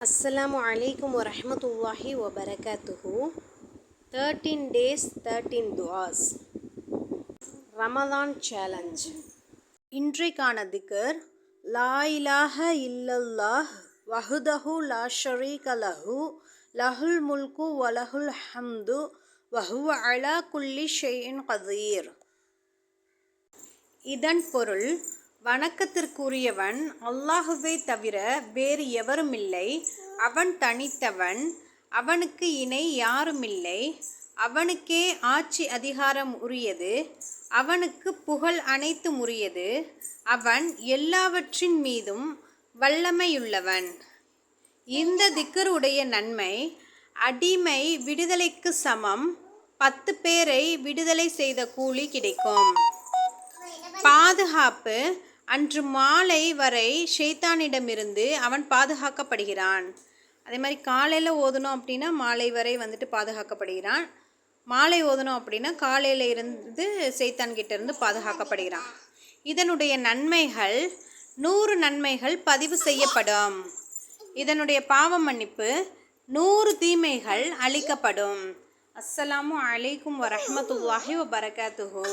Assalamu alaikum wa rahmatullahi wa barakatuhu. 13 days, 13 du'as. Ramadan challenge. இன்றைக்கான திக்ர் லா இலாஹ இல்லல்லாஹ் வஹ்தஹு லா ஷரீக லஹு லஹுல் முல்கு வ லஹுல் ஹம்து வ ஹுவ அலா குல்லி ஷைஇன் கதீர். இதன் பொருள், வணக்கத்திற்குரியவன் அல்லாஹுவை தவிர வேறு எவருமில்லை. அவன் தனித்தவன், அவனுக்கு இணை யாருமில்லை. அவனுக்கே ஆட்சி அதிகாரம் உரியது, அவனுக்கு புகழ் அனைத்தும் உரியது. அவன் எல்லாவற்றின் மீதும் வல்லமையுள்ளவன். இந்த திக்ர் உடைய நன்மை அடிமை விடுதலைக்கு சமம். 10 பேரை விடுதலை செய்த கூலி கிடைக்கும். பாதுகாப்பு, அன்று மாலை வரை ஷைத்தானிடமிருந்து அவன் பாதுகாக்கப்படுகிறான். அதே மாதிரி காலையில் ஓதணும் அப்படின்னா மாலை வரை பாதுகாக்கப்படுகிறான். மாலை ஓதணும் அப்படின்னா காலையில் இருந்து சைத்தான்கிட்ட இருந்து பாதுகாக்கப்படுகிறான். இதனுடைய நன்மைகள் 100 நன்மைகள் பதிவு செய்யப்படும். இதனுடைய பாவ மன்னிப்பு 100 தீமைகள் அளிக்கப்படும். அஸ்ஸலாமு அலைக்கும் வரஹ்மத்துல்லாஹி வபரகாத்துஹு.